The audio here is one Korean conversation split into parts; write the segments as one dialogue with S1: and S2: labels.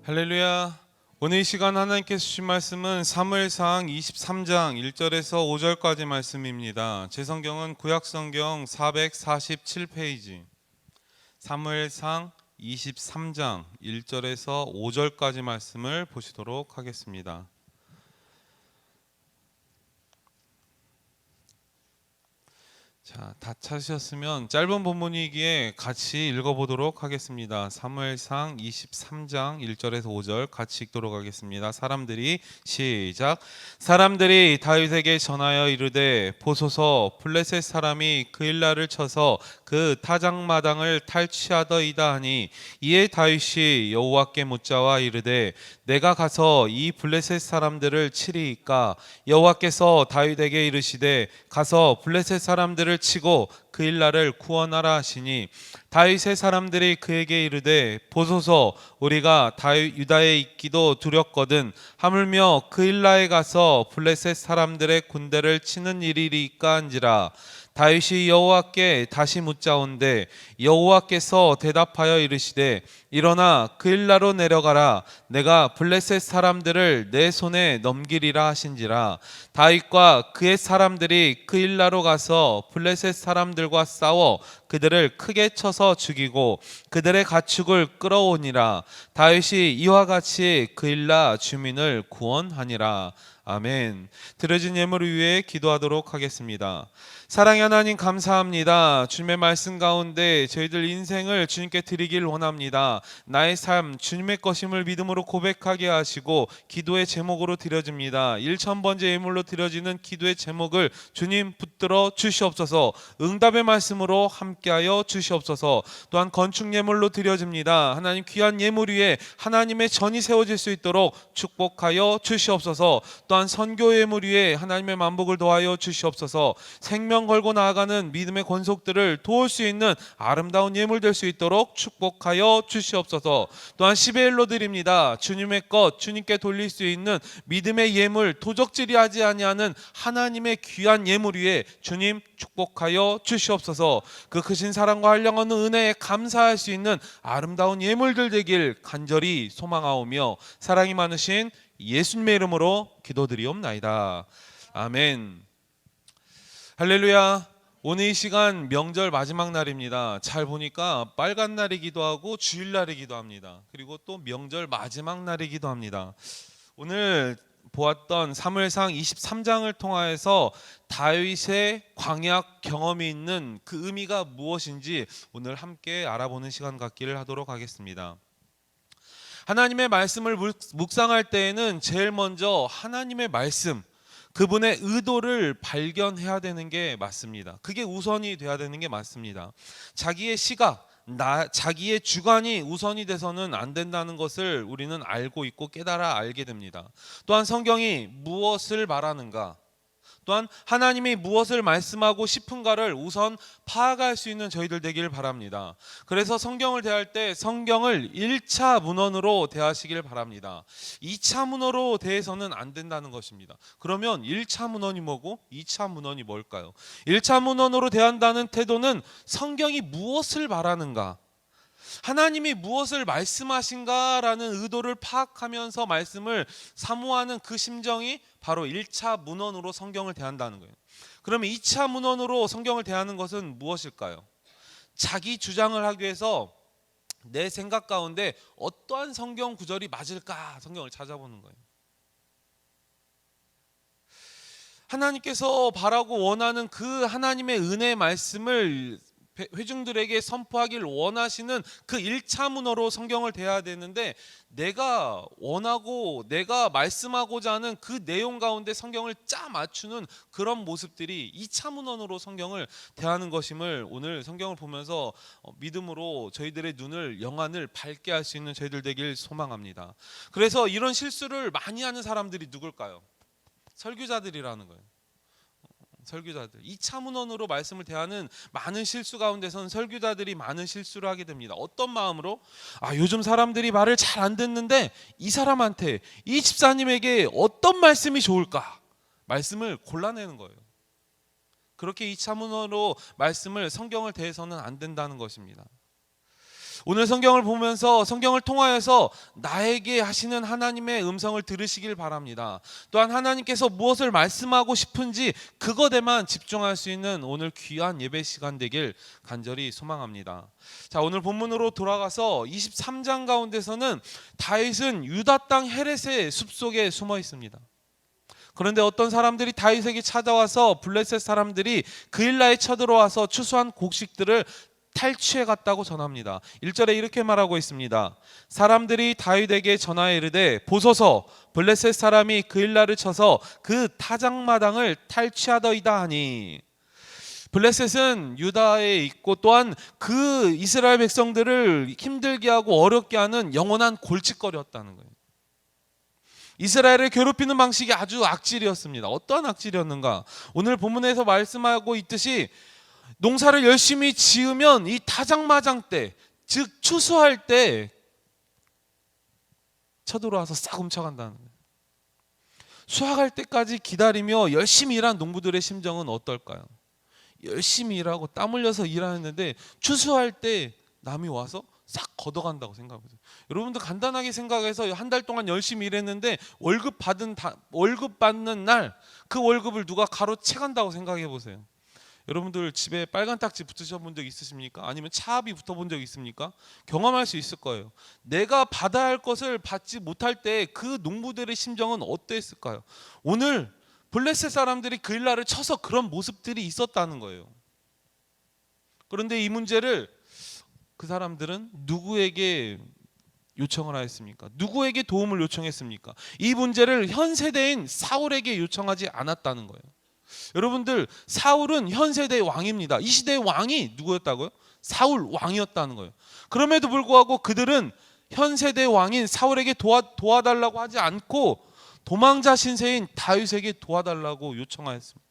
S1: 할렐루야. 오늘 이 시간 하나님께서 주신 말씀은 사무엘상 23장 1절에서 5절까지 말씀입니다. 제 성경은 구약성경 447페이지. 사무엘상 23장 1절에서 5절까지 말씀을 보시도록 하겠습니다. 자, 다 찾으셨으면 짧은 본문이기에 같이 읽어보도록 하겠습니다. 사무엘상 23장 1절에서 5절 같이 읽도록 하겠습니다. 사람들이 시작. 사람들이 다윗에게 전하여 이르되 보소서 블레셋 사람이 그일라를 쳐서 그 타작마당을 탈취하더이다 하니 이에 다윗이 여호와께 묻자와 이르되 내가 가서 이 블레셋 사람들을 치리이까? 여호와께서 다윗에게 이르시되 가서 블레셋 사람들을 치고 그일라를 구원하라 하시니 다윗의 사람들이 그에게 이르되 보소서 우리가 다윗 유다에 있기도 두렵거든 하물며 그일라에 가서 블레셋 사람들의 군대를 치는 일이리까 한지라. 다윗이 여호와께 다시 묻자온데 여호와께서 대답하여 이르시되 일어나 그일라로 내려가라. 내가 블레셋 사람들을 내 손에 넘기리라 하신지라. 다윗과 그의 사람들이 그일라로 가서 블레셋 사람들과 싸워 그들을 크게 쳐서 죽이고 그들의 가축을 끌어오니라. 다윗이 이와 같이 그일라 주민을 구원하니라. 아멘. 드려진 예물을 위해 기도하도록 하겠습니다. 사랑의 하나님 감사합니다. 주님의 말씀 가운데 저희들 인생을 주님께 드리길 원합니다. 나의 삶 주님의 것임을 믿음으로 고백하게 하시고 기도의 제목으로 드려집니다. 1000번째 예물로 드려지는 기도의 제목을 주님 붙들어 주시옵소서. 응답의 말씀으로 함께하여 주시옵소서. 또한 건축 예물로 드려집니다. 하나님 귀한 예물 위에 하나님의 전이 세워질 수 있도록 축복하여 주시옵소서. 또한 선교 예물 위에 하나님의 만복을 도하여 주시옵소서. 생명 걸고 나아가는 믿음의 권속들을 도울 수 있는 아름다운 예물 될 수 있도록 축복하여 주시옵소서. 또한 10의 1로 드립니다. 주님의 것 주님께 돌릴 수 있는 믿음의 예물, 도적질이 하지 아니하는 하나님의 귀한 예물 위에 주님 축복하여 주시옵소서. 그 크신 사랑과 한량없는 은혜에 감사할 수 있는 아름다운 예물들 되길 간절히 소망하오며 사랑이 많으신 예수님의 이름으로 기도드리옵나이다. 아멘. 할렐루야. 오늘 이 시간 명절 마지막 날입니다. 잘 보니까 빨간 날이기도 하고 주일날이기도 합니다. 그리고 또 명절 마지막 날이기도 합니다. 오늘 보았던 사무엘상 23장을 통하여서 다윗의 광야 경험이 있는 그 의미가 무엇인지 오늘 함께 알아보는 시간 갖기를 하도록 하겠습니다. 하나님의 말씀을 묵상할 때에는 제일 먼저 하나님의 말씀, 그분의 의도를 발견해야 되는 게 맞습니다. 그게 우선이 돼야 되는 게 맞습니다. 자기의 시각, 자기의 주관이 우선이 돼서는 안 된다는 것을 우리는 알고 있고 깨달아 알게 됩니다. 또한 성경이 무엇을 말하는가, 또한 하나님이 무엇을 말씀하고 싶은가를 우선 파악할 수 있는 저희들 되길 바랍니다. 그래서 성경을 대할 때 성경을 1차 문헌으로 대하시길 바랍니다. 2차 문헌으로 대해서는 안 된다는 것입니다. 그러면 1차 문헌이 뭐고 2차 문헌이 뭘까요? 1차 문헌으로 대한다는 태도는 성경이 무엇을 말하는가, 하나님이 무엇을 말씀하신가라는 의도를 파악하면서 말씀을 사모하는 그 심정이 바로 1차 문헌으로 성경을 대한다는 거예요. 그러면 2차 문헌으로 성경을 대하는 것은 무엇일까요? 자기 주장을 하기 위해서 내 생각 가운데 어떠한 성경 구절이 맞을까 성경을 찾아보는 거예요. 하나님께서 바라고 원하는 그 하나님의 은혜의 말씀을 회중들에게 선포하길 원하시는 그 1차 문헌으로 성경을 대해야 되는데, 내가 원하고 내가 말씀하고자 하는 그 내용 가운데 성경을 짜 맞추는 그런 모습들이 2차 문헌으로 성경을 대하는 것임을 오늘 성경을 보면서 믿음으로 저희들의 눈을, 영안을 밝게 할 수 있는 저희들 되길 소망합니다. 그래서 이런 실수를 많이 하는 사람들이 누굴까요? 설교자들이라는 거예요. 설교자들, 2차 문헌으로 말씀을 대하는 많은 실수 가운데서는 설교자들이 많은 실수를 하게 됩니다. 어떤 마음으로? 요즘 사람들이 말을 잘 안 듣는데 이 사람한테, 이 집사님에게 어떤 말씀이 좋을까? 말씀을 골라내는 거예요. 그렇게 2차 문헌으로 말씀을, 성경을 대해서는 안 된다는 것입니다. 오늘 성경을 보면서 성경을 통하여서 나에게 하시는 하나님의 음성을 들으시길 바랍니다. 또한 하나님께서 무엇을 말씀하고 싶은지 그것에만 집중할 수 있는 오늘 귀한 예배 시간 되길 간절히 소망합니다. 자, 오늘 본문으로 돌아가서 23장 가운데서는 다윗은 유다 땅 헤렛의 숲속에 숨어 있습니다. 그런데 어떤 사람들이 다윗에게 찾아와서 블레셋 사람들이 그일라에 쳐들어와서 추수한 곡식들을 탈취해 갔다고 전합니다. 1절에 이렇게 말하고 있습니다. 사람들이 다윗에게 전하여 이르되 보소서 블레셋 사람이 그일라를 쳐서 그 타작마당을 탈취하더이다 하니, 블레셋은 유다에 있고 또한 그 이스라엘 백성들을 힘들게 하고 어렵게 하는 영원한 골칫거리였다는 거예요. 이스라엘을 괴롭히는 방식이 아주 악질이었습니다. 어떠한 악질이었는가? 오늘 본문에서 말씀하고 있듯이 농사를 열심히 지으면 이 타작마장 때, 즉 추수할 때 쳐들어와서 싹 훔쳐간다는 거예요. 수확할 때까지 기다리며 열심히 일한 농부들의 심정은 어떨까요? 열심히 일하고 땀 흘려서 일하는데 추수할 때 남이 와서 싹 걷어간다고 생각해보세요. 여러분들 간단하게 생각해서 한 달 동안 열심히 일했는데 월급 받는 날 그 월급을 누가 가로채 간다고 생각해 보세요. 여러분들 집에 빨간 딱지 붙으셔 본 적 있으십니까? 아니면 차압이 붙어 본 적 있습니까? 경험할 수 있을 거예요. 내가 받아야 할 것을 받지 못할 때 그 농부들의 심정은 어땠을까요? 오늘 블레셋 사람들이 그일라를 쳐서 그런 모습들이 있었다는 거예요. 그런데 이 문제를 그 사람들은 누구에게 요청을 하였습니까? 누구에게 도움을 요청했습니까? 이 문제를 현 세대인 사울에게 요청하지 않았다는 거예요. 여러분들, 사울은 현 세대의 왕입니다. 이 시대의 왕이 누구였다고요? 사울 왕이었다는 거예요. 그럼에도 불구하고 그들은 현 세대의 왕인 사울에게 도와달라고 하지 않고 도망자 신세인 다윗에게 도와달라고 요청하였습니다.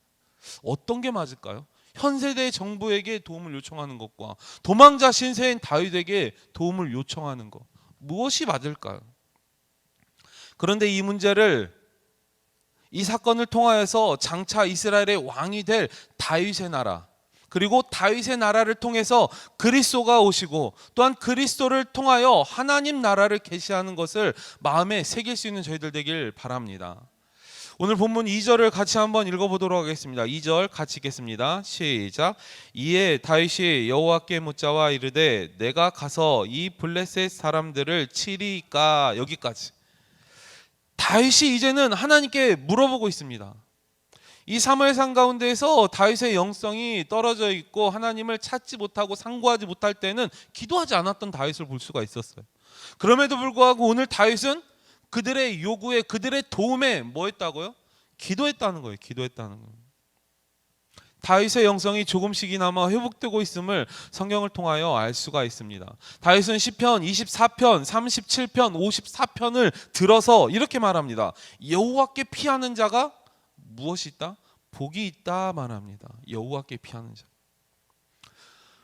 S1: 어떤 게 맞을까요? 현 세대의 정부에게 도움을 요청하는 것과 도망자 신세인 다윗에게 도움을 요청하는 것, 무엇이 맞을까요? 그런데 이 사건을 통하여서 장차 이스라엘의 왕이 될 다윗의 나라, 그리고 다윗의 나라를 통해서 그리스도가 오시고 또한 그리스도를 통하여 하나님 나라를 계시하는 것을 마음에 새길 수 있는 저희들 되길 바랍니다. 오늘 본문 2절을 같이 한번 읽어보도록 하겠습니다. 2절 같이 읽겠습니다. 시작. 이에 다윗이 여호와께 묻자와 이르되 내가 가서 이 블레셋 사람들을 치리까. 여기까지. 다윗이 이제는 하나님께 물어보고 있습니다. 이 사무엘상 가운데에서 다윗의 영성이 떨어져 있고 하나님을 찾지 못하고 상고하지 못할 때는 기도하지 않았던 다윗을 볼 수가 있었어요. 그럼에도 불구하고 오늘 다윗은 그들의 요구에, 그들의 도움에 뭐 했다고요? 기도했다는 거예요. 기도했다는 거예요. 다윗의 영성이 조금씩이나마 회복되고 있음을 성경을 통하여 알 수가 있습니다. 다윗은 시편 24편, 37편, 54편을 들어서 이렇게 말합니다. 여호와께 피하는 자가 무엇이 있다? 복이 있다 말합니다. 여호와께 피하는 자.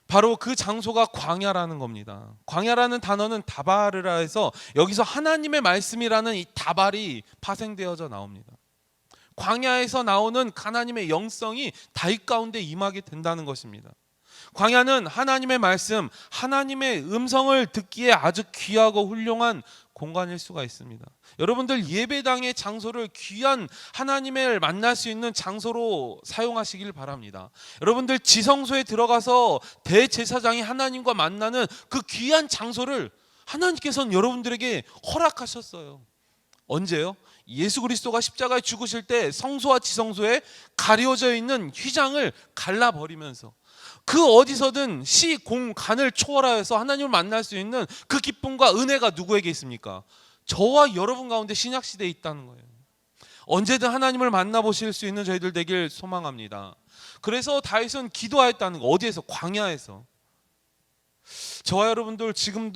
S1: 바로 그 장소가 광야라는 겁니다. 광야라는 단어는 다바르라 해서 여기서 하나님의 말씀이라는 이 다발이 파생되어져 나옵니다. 광야에서 나오는 하나님의 영성이 다윗 가운데 임하게 된다는 것입니다. 광야는 하나님의 말씀, 하나님의 음성을 듣기에 아주 귀하고 훌륭한 공간일 수가 있습니다. 여러분들 예배당의 장소를 귀한 하나님을 만날 수 있는 장소로 사용하시길 바랍니다. 여러분들 지성소에 들어가서 대제사장이 하나님과 만나는 그 귀한 장소를 하나님께서는 여러분들에게 허락하셨어요. 언제요? 예수 그리스도가 십자가에 죽으실 때 성소와 지성소에 가려져 있는 휘장을 갈라버리면서 그 어디서든 시, 공, 간을 초월하여서 하나님을 만날 수 있는 그 기쁨과 은혜가 누구에게 있습니까? 저와 여러분 가운데 신약시대에 있다는 거예요. 언제든 하나님을 만나보실 수 있는 저희들 되길 소망합니다. 그래서 다윗은 기도하였다는 거. 어디에서? 광야에서. 저와 여러분들 지금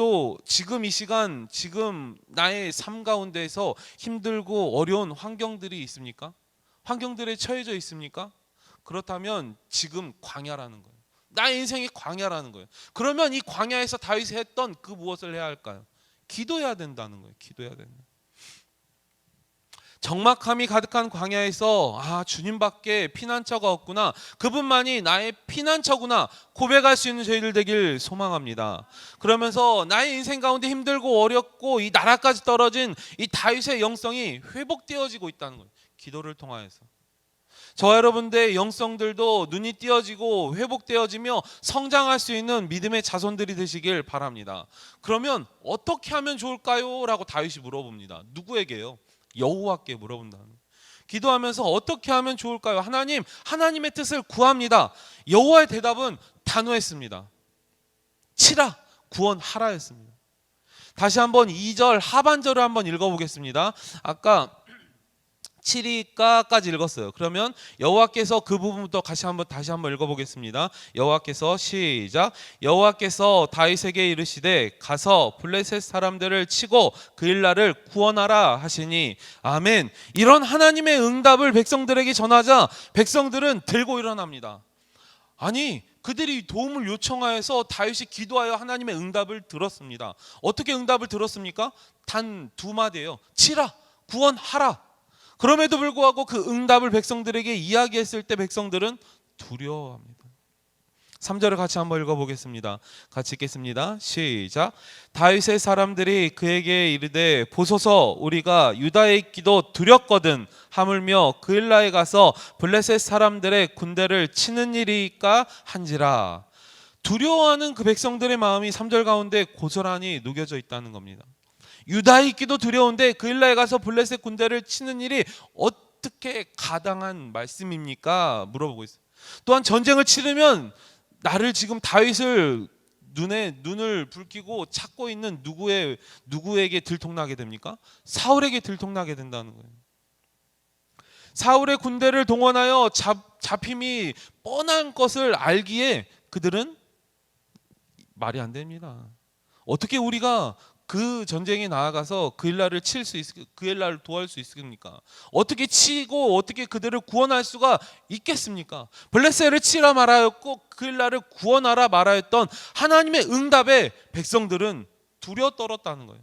S1: 이 시간, 지금 나의 삶 가운데에서 힘들고 어려운 환경들이 있습니까? 환경들에 처해져 있습니까? 그렇다면 지금 광야라는 거예요. 나의 인생이 광야라는 거예요. 그러면 이 광야에서 다윗이 했던 그 무엇을 해야 할까요? 기도해야 된다는 거예요. 기도해야 된다. 적막함이 가득한 광야에서 주님밖에 피난처가 없구나, 그분만이 나의 피난처구나 고백할 수 있는 저희들 되길 소망합니다. 그러면서 나의 인생 가운데 힘들고 어렵고 이 나라까지 떨어진 이 다윗의 영성이 회복되어지고 있다는 거예요. 기도를 통하여서 저와 여러분들의 영성들도 눈이 띄어지고 회복되어지며 성장할 수 있는 믿음의 자손들이 되시길 바랍니다. 그러면 어떻게 하면 좋을까요? 라고 다윗이 물어봅니다. 누구에게요? 여호와께 물어본다는. 기도하면서 어떻게 하면 좋을까요? 하나님의 뜻을 구합니다. 여호와의 대답은 단호했습니다. 치라, 구원하라였습니다. 다시 한번 2절 하반절을 한번 읽어보겠습니다. 아까 7이까지 읽었어요. 그러면 여호와께서 그 부분부터 다시 한번 읽어보겠습니다. 여호와께서 시작. 여호와께서 다윗에게 이르시되 가서 블레셋 사람들을 치고 그일라를 구원하라 하시니 아멘. 이런 하나님의 응답을 백성들에게 전하자 백성들은 들고 일어납니다. 아니, 그들이 도움을 요청하여서 다윗이 기도하여 하나님의 응답을 들었습니다. 어떻게 응답을 들었습니까? 단 두 마디예요. 치라, 구원하라. 그럼에도 불구하고 그 응답을 백성들에게 이야기했을 때 백성들은 두려워합니다. 3절을 같이 한번 읽어보겠습니다. 같이 읽겠습니다. 시작. 다윗의 사람들이 그에게 이르되 보소서, 우리가 유다에 있기도 두렵거든 하물며 그일라에 가서 블레셋 사람들의 군대를 치는 일이까 한지라. 두려워하는 그 백성들의 마음이 3절 가운데 고스란히 녹여져 있다는 겁니다. 유다에 있기도 두려운데 그일라에 가서 블레셋 군대를 치는 일이 어떻게 가당한 말씀입니까? 물어보고 있어요. 또한 전쟁을 치르면 나를 지금 다윗을 눈을 붉히고 찾고 있는 누구에게 들통나게 됩니까? 사울에게 들통나게 된다는 거예요. 사울의 군대를 동원하여 잡힘이 뻔한 것을 알기에 그들은 말이 안 됩니다. 어떻게 우리가 그 전쟁에 나아가서 그일라를 그일라를 도할 수 있습니까? 어떻게 치고 어떻게 그들을 구원할 수가 있겠습니까? 블레셋을 치라 말하였고 그일라를 구원하라 말하였던 하나님의 응답에 백성들은 두려워 떨었다는 거예요.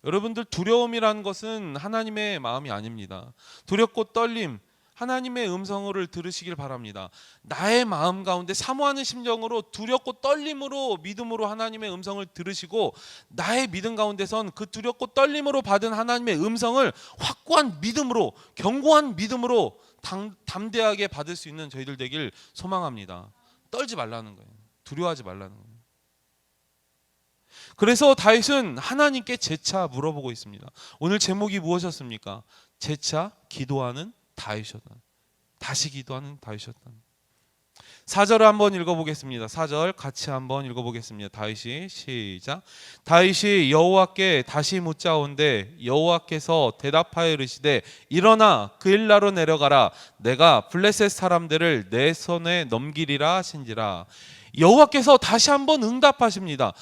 S1: 여러분들, 두려움이라는 것은 하나님의 마음이 아닙니다. 두렵고 떨림, 하나님의 음성을 들으시길 바랍니다. 나의 마음 가운데 사모하는 심정으로 두렵고 떨림으로 믿음으로 하나님의 음성을 들으시고 나의 믿음 가운데선 그 두렵고 떨림으로 받은 하나님의 음성을 확고한 믿음으로, 견고한 믿음으로 담대하게 받을 수 있는 저희들 되길 소망합니다. 떨지 말라는 거예요. 두려워하지 말라는 거예요. 그래서 다윗은 하나님께 재차 물어보고 있습니다. 오늘 제목이 무엇이었습니까? 재차 기도하는 다윗이었다. 다시 기도하는 다윗이었다. 4절을 한번 읽어보겠습니다. 4절 같이 한번 읽어보겠습니다. 다윗이 시작. 다윗이 여호와께 다시 묻자온데 여호와께서 대답하여 이르시되 일어나 그일라로 내려가라. 내가 블레셋 사람들을 내 손에 넘기리라 하신지라. 여호와께서 다시 한번 응답하십니다.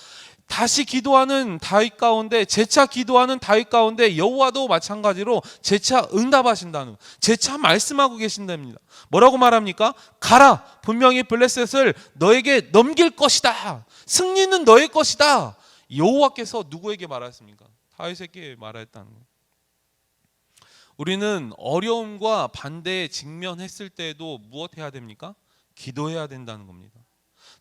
S1: 다시 기도하는 다윗 가운데, 재차 기도하는 다윗 가운데 여호와도 마찬가지로 재차 응답하신다는, 재차 말씀하고 계신답니다. 뭐라고 말합니까? 가라, 분명히 블레셋을 너에게 넘길 것이다. 승리는 너의 것이다. 여호와께서 누구에게 말하였습니까? 다윗에게 말하였다는 거예요. 우리는 어려움과 반대에 직면했을 때에도 무엇해야 됩니까? 기도해야 된다는 겁니다.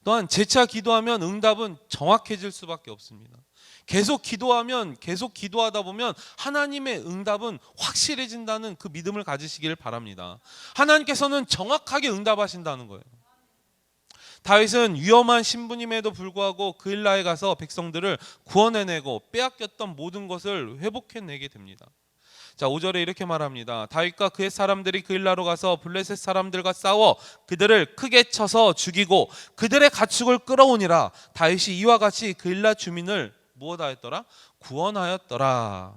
S1: 또한 재차 기도하면 응답은 정확해질 수밖에 없습니다. 계속 기도하면, 계속 기도하다 보면 하나님의 응답은 확실해진다는 그 믿음을 가지시길 바랍니다. 하나님께서는 정확하게 응답하신다는 거예요. 다윗은 위험한 신분임에도 불구하고 그일라에 가서 백성들을 구원해내고 빼앗겼던 모든 것을 회복해내게 됩니다. 자, 5절에 이렇게 말합니다. 다윗과 그의 사람들이 그일라로 가서 블레셋 사람들과 싸워 그들을 크게 쳐서 죽이고 그들의 가축을 끌어오니라. 다윗이 이와 같이 그일라 주민을 무엇하였더라? 구원하였더라.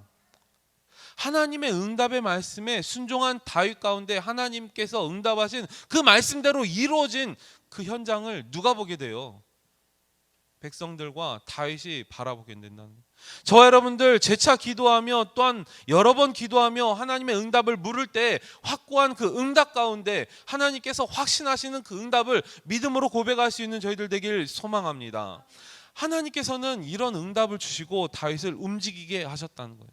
S1: 하나님의 응답의 말씀에 순종한 다윗 가운데 하나님께서 응답하신 그 말씀대로 이루어진 그 현장을 누가 보게 돼요? 백성들과 다윗이 바라보게 된다는 거예요. 저와 여러분들 재차 기도하며 또한 여러 번 기도하며 하나님의 응답을 물을 때 확고한 그 응답 가운데 하나님께서 확신하시는 그 응답을 믿음으로 고백할 수 있는 저희들 되길 소망합니다. 하나님께서는 이런 응답을 주시고 다윗을 움직이게 하셨다는 거예요.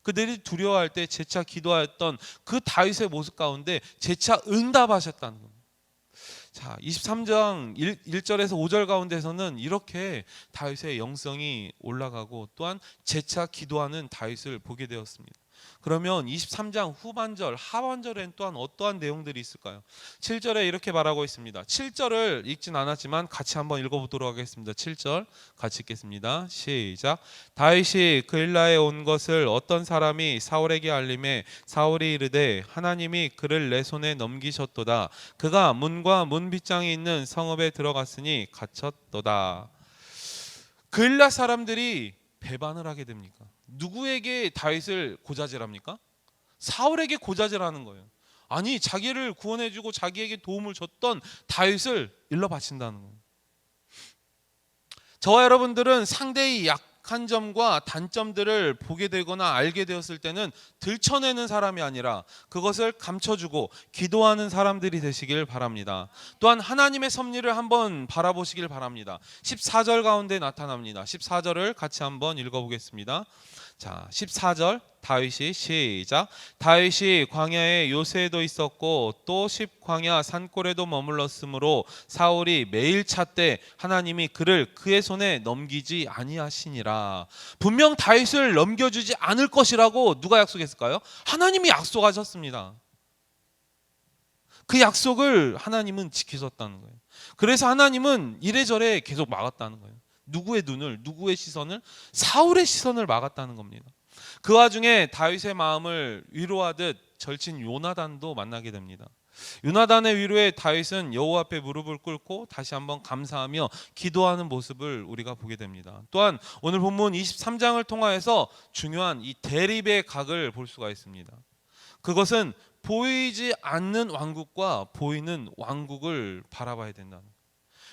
S1: 그들이 두려워할 때 재차 기도하였던 그 다윗의 모습 가운데 재차 응답하셨다는 겁니다. 자, 23장 1절에서 5절 가운데서는 이렇게 다윗의 영성이 올라가고 또한 재차 기도하는 다윗을 보게 되었습니다. 그러면 23장 후반절, 하반절엔 또한 어떠한 내용들이 있을까요? 7절에 이렇게 말하고 있습니다. 7절을 읽진 않았지만 같이 한번 읽어보도록 하겠습니다. 7절 같이 읽겠습니다. 시작. 다윗이 그일라에 온 것을 어떤 사람이 사울에게 알림해 사울이 이르되 하나님이 그를 내 손에 넘기셨도다. 그가 문과 문빗장이 있는 성읍에 들어갔으니 갇혔도다. 그일라 사람들이 배반을 하게 됩니까? 누구에게 다윗을 고자질합니까? 사울에게 고자질하는 거예요. 아니, 자기를 구원해주고 자기에게 도움을 줬던 다윗을 일러 바친다는 거예요. 저와 여러분들은 상대의 약한 점과 단점들을 보게 되거나 알게 되었을 때는 들춰내는 사람이 아니라 그것을 감춰주고 기도하는 사람들이 되시길 바랍니다. 또한 하나님의 섭리를 한번 바라보시길 바랍니다. 14절 가운데 나타납니다. 14절을 같이 한번 읽어보겠습니다. 자, 14절 다윗이 시작. 다윗이 광야에 요새에도 있었고 또 십광야 산골에도 머물렀으므로 사울이 매일 찾되 하나님이 그를 그의 손에 넘기지 아니하시니라. 분명 다윗을 넘겨주지 않을 것이라고 누가 약속했을까요? 하나님이 약속하셨습니다. 그 약속을 하나님은 지키셨다는 거예요. 그래서 하나님은 이래저래 계속 막았다는 거예요. 누구의 눈을, 누구의 시선을? 사울의 시선을 막았다는 겁니다. 그 와중에 다윗의 마음을 위로하듯 절친 요나단도 만나게 됩니다. 요나단의 위로에 다윗은 여호와 앞에 무릎을 꿇고 다시 한번 감사하며 기도하는 모습을 우리가 보게 됩니다. 또한 오늘 본문 23장을 통하여서 중요한 이 대립의 각을 볼 수가 있습니다. 그것은 보이지 않는 왕국과 보이는 왕국을 바라봐야 된다는 거예요.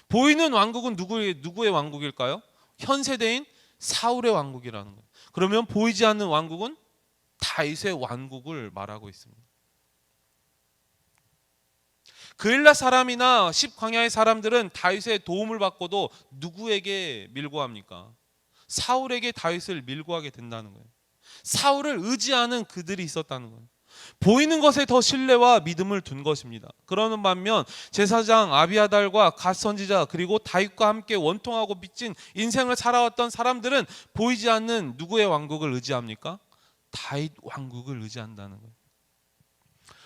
S1: 보이는 왕국은 누구의 왕국일까요? 현 세대인 사울의 왕국이라는 거예요. 그러면 보이지 않는 왕국은 다윗의 왕국을 말하고 있습니다. 그일라 사람이나 십광야의 사람들은 다윗의 도움을 받고도 누구에게 밀고 합니까? 사울에게 다윗을 밀고 하게 된다는 거예요. 사울을 의지하는 그들이 있었다는 거예요. 보이는 것에 더 신뢰와 믿음을 둔 것입니다. 그러는 반면 제사장 아비아달과 갓 선지자 그리고 다윗과 함께 원통하고 빚진 인생을 살아왔던 사람들은 보이지 않는 누구의 왕국을 의지합니까? 다윗 왕국을 의지한다는 거예요.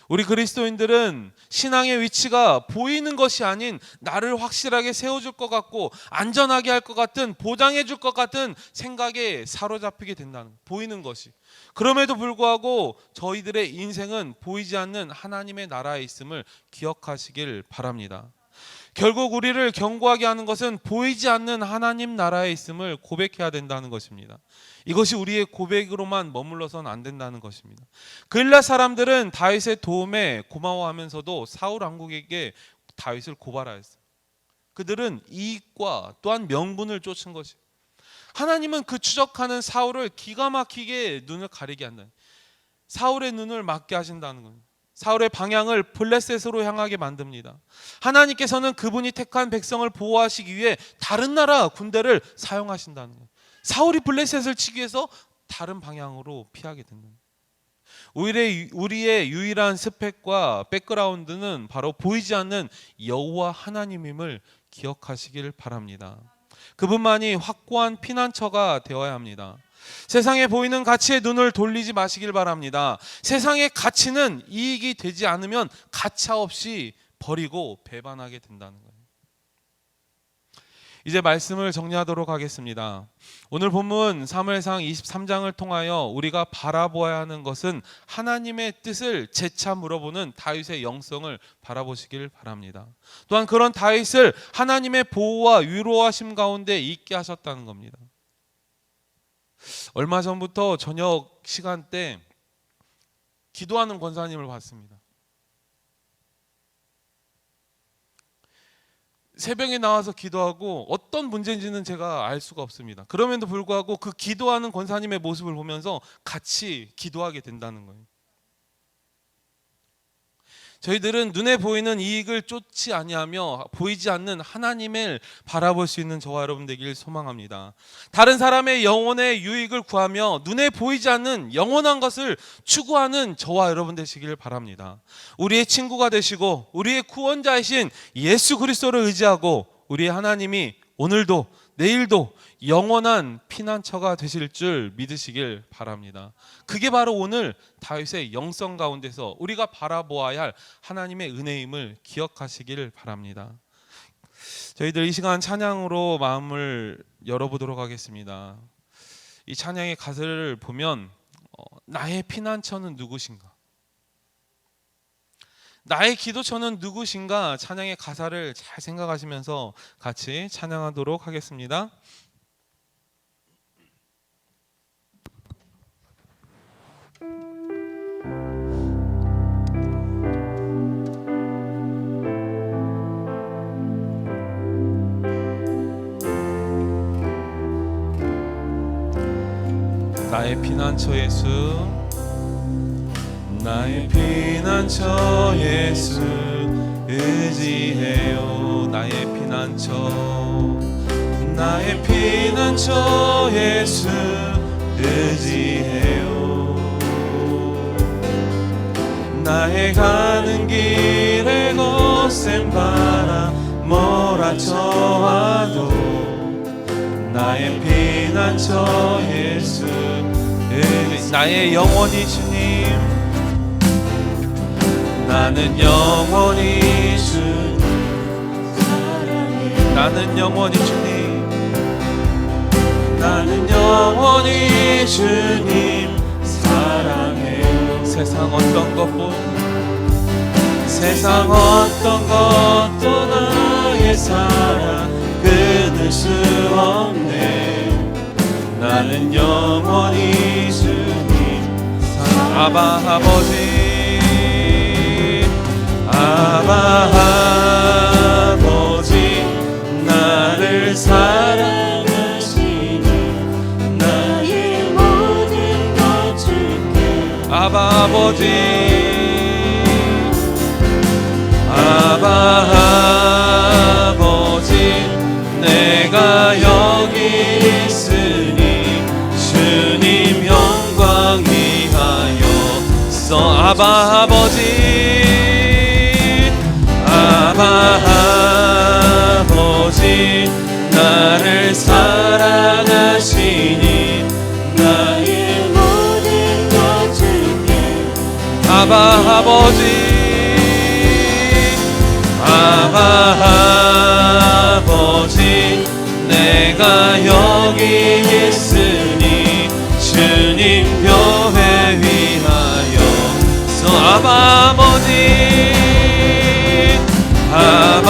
S1: 우리 그리스도인들은 신앙의 위치가 보이는 것이 아닌 나를 확실하게 세워줄 것 같고 안전하게 할 것 같은, 보장해 줄 것 같은 생각에 사로잡히게 된다는 거예요. 보이는 것이. 그럼에도 불구하고 저희들의 인생은 보이지 않는 하나님의 나라에 있음을 기억하시길 바랍니다. 결국 우리를 견고하게 하는 것은 보이지 않는 하나님 나라에 있음을 고백해야 된다는 것입니다. 이것이 우리의 고백으로만 머물러서는 안 된다는 것입니다. 그일라 사람들은 다윗의 도움에 고마워하면서도 사울 왕국에게 다윗을 고발하였어요. 그들은 이익과 또한 명분을 쫓은 것이에요. 하나님은 그 추적하는 사울을 기가 막히게 눈을 가리게 한다는, 사울의 눈을 막게 하신다는 겁니다. 사울의 방향을 블레셋으로 향하게 만듭니다. 하나님께서는 그분이 택한 백성을 보호하시기 위해 다른 나라 군대를 사용하신다는 거예요. 사울이 블레셋을 치기 위해서 다른 방향으로 피하게 된다. 우리의 유일한 스펙과 백그라운드는 바로 보이지 않는 여호와 하나님임을 기억하시길 바랍니다. 그분만이 확고한 피난처가 되어야 합니다. 세상에 보이는 가치에 눈을 돌리지 마시길 바랍니다. 세상의 가치는 이익이 되지 않으면 가차없이 버리고 배반하게 된다는 거예요. 이제 말씀을 정리하도록 하겠습니다. 오늘 본문 사무엘상 23장을 통하여 우리가 바라보아야 하는 것은 하나님의 뜻을 재차 물어보는 다윗의 영성을 바라보시길 바랍니다. 또한 그런 다윗을 하나님의 보호와 위로하심 가운데 있게 하셨다는 겁니다. 얼마 전부터 저녁 시간대 기도하는 권사님을 봤습니다. 새벽에 나와서 기도하고 어떤 문제인지는 제가 알 수가 없습니다. 그럼에도 불구하고 그 기도하는 권사님의 모습을 보면서 같이 기도하게 된다는 거예요. 저희들은 눈에 보이는 이익을 쫓지 아니하며 보이지 않는 하나님을 바라볼 수 있는 저와 여러분 되길 소망합니다. 다른 사람의 영혼의 유익을 구하며 눈에 보이지 않는 영원한 것을 추구하는 저와 여러분 되시길 바랍니다. 우리의 친구가 되시고 우리의 구원자이신 예수 그리스도를 의지하고 우리의 하나님이 오늘도 내일도 영원한 피난처가 되실 줄 믿으시길 바랍니다. 그게 바로 오늘 다윗의 영성 가운데서 우리가 바라보아야 할 하나님의 은혜임을 기억하시길 바랍니다. 저희들 이 시간 찬양으로 마음을 열어보도록 하겠습니다. 이 찬양의 가사를 보면 나의 피난처는 누구신가? 나의 기도처는 누구신가? 찬양의 가사를 잘 생각하시면서 같이 찬양하도록 하겠습니다. 나의 피난처 예수, 나의 피난처 예수 의지해요. 나의 피난처, 나의 피난처 예수 의지해요. 나의 가는 길에 거센 바람 몰아쳐와도 나의 피난처 예수, 나의 영원히 주님, 나는 영원히 주님 사랑해. 나는 영원히 주님, 나는 영원히 주님 사랑해. 세상 어떤 것보 세상 어떤 것도 나의 사랑 끊을 수 없네. 나는 영원히 주님 사랑해. 아바 아버지, 아바 아버지, 나를 사랑하시니 나의 모든 것 줄게. 아바 아버지, 아바 아버지, 내가 여기 있으니 주님 영광 위하여서. 아바 아버지, 아바 아버지, 나를 사랑하시니 나의 모든 것 줄게. 아바 아버지, 아바 아버지, 내가 여기 있으니 주님 교회 위하여서. 아바 아버지, 아바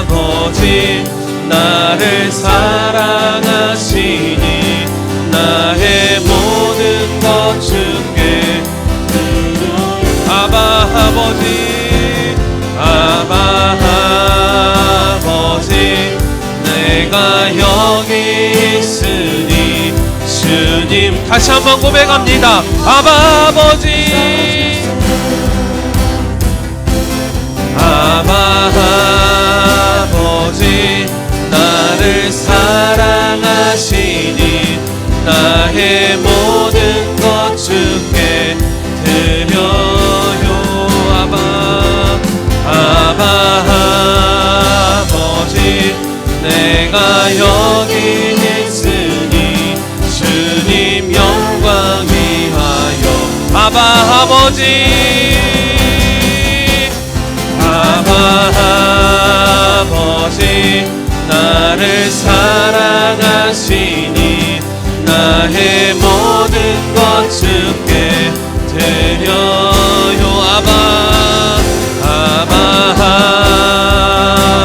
S1: 아버지, 나를 사랑하시니 나의 모든 것 주께 드려요. 아바 아버지, 아바 아버지, 내가 여기 있으니 주님. 다시 한번 고백합니다. 아바 아버지, 아바 아버지, 나를 사랑하시니 나의 모든 것 주께 드려요. 아바 아버지, 내가 여기 있으니 주님 영광 위하여. 아바 아버지, 아바 아버지, 나를 사랑하시니 나의 모든 것 주께 드려요. 아바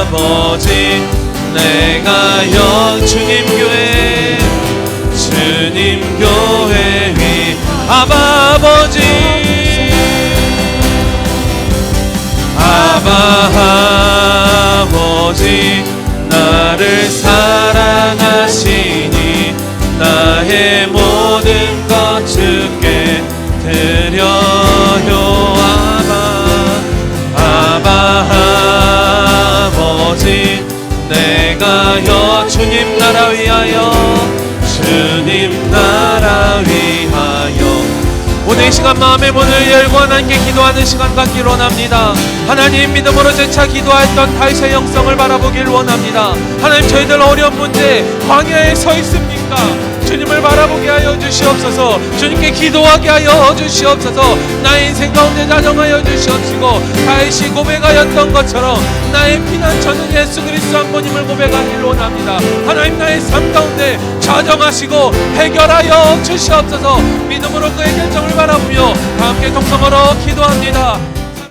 S1: 아버지, 내가 주님 교회, 주님 교회 위. 아바 아버지, 아바 아버지, 나를 사랑하시니 나의 모든 것 주께 드려요. 아바 하나님 나라 위하여. 오늘 이 시간 마음의 문을 열고 하나님께 기도하는 시간 갖기를 원합니다. 하나님 믿음으로 재차 기도했던 다윗의 영성을 바라보길 원합니다. 하나님 저희들 어려운 문제 광야에 서 있습니까? 주님을 바라보게 하여 주시옵소서. 주님께 기도하게 하여 주시옵소서. 나의 인생 가운데 다정하여 주시옵시고 다윗이 고백하였던 것처럼 나의 피난처는 예수 그리스도 한 분임을 고백하기를 원합니다. 하나님 나의 삶 가운데 좌정하시고 해결하여 주시옵소서. 믿음으로 그의 결정을 바라보며 함께 동성으로 기도합니다.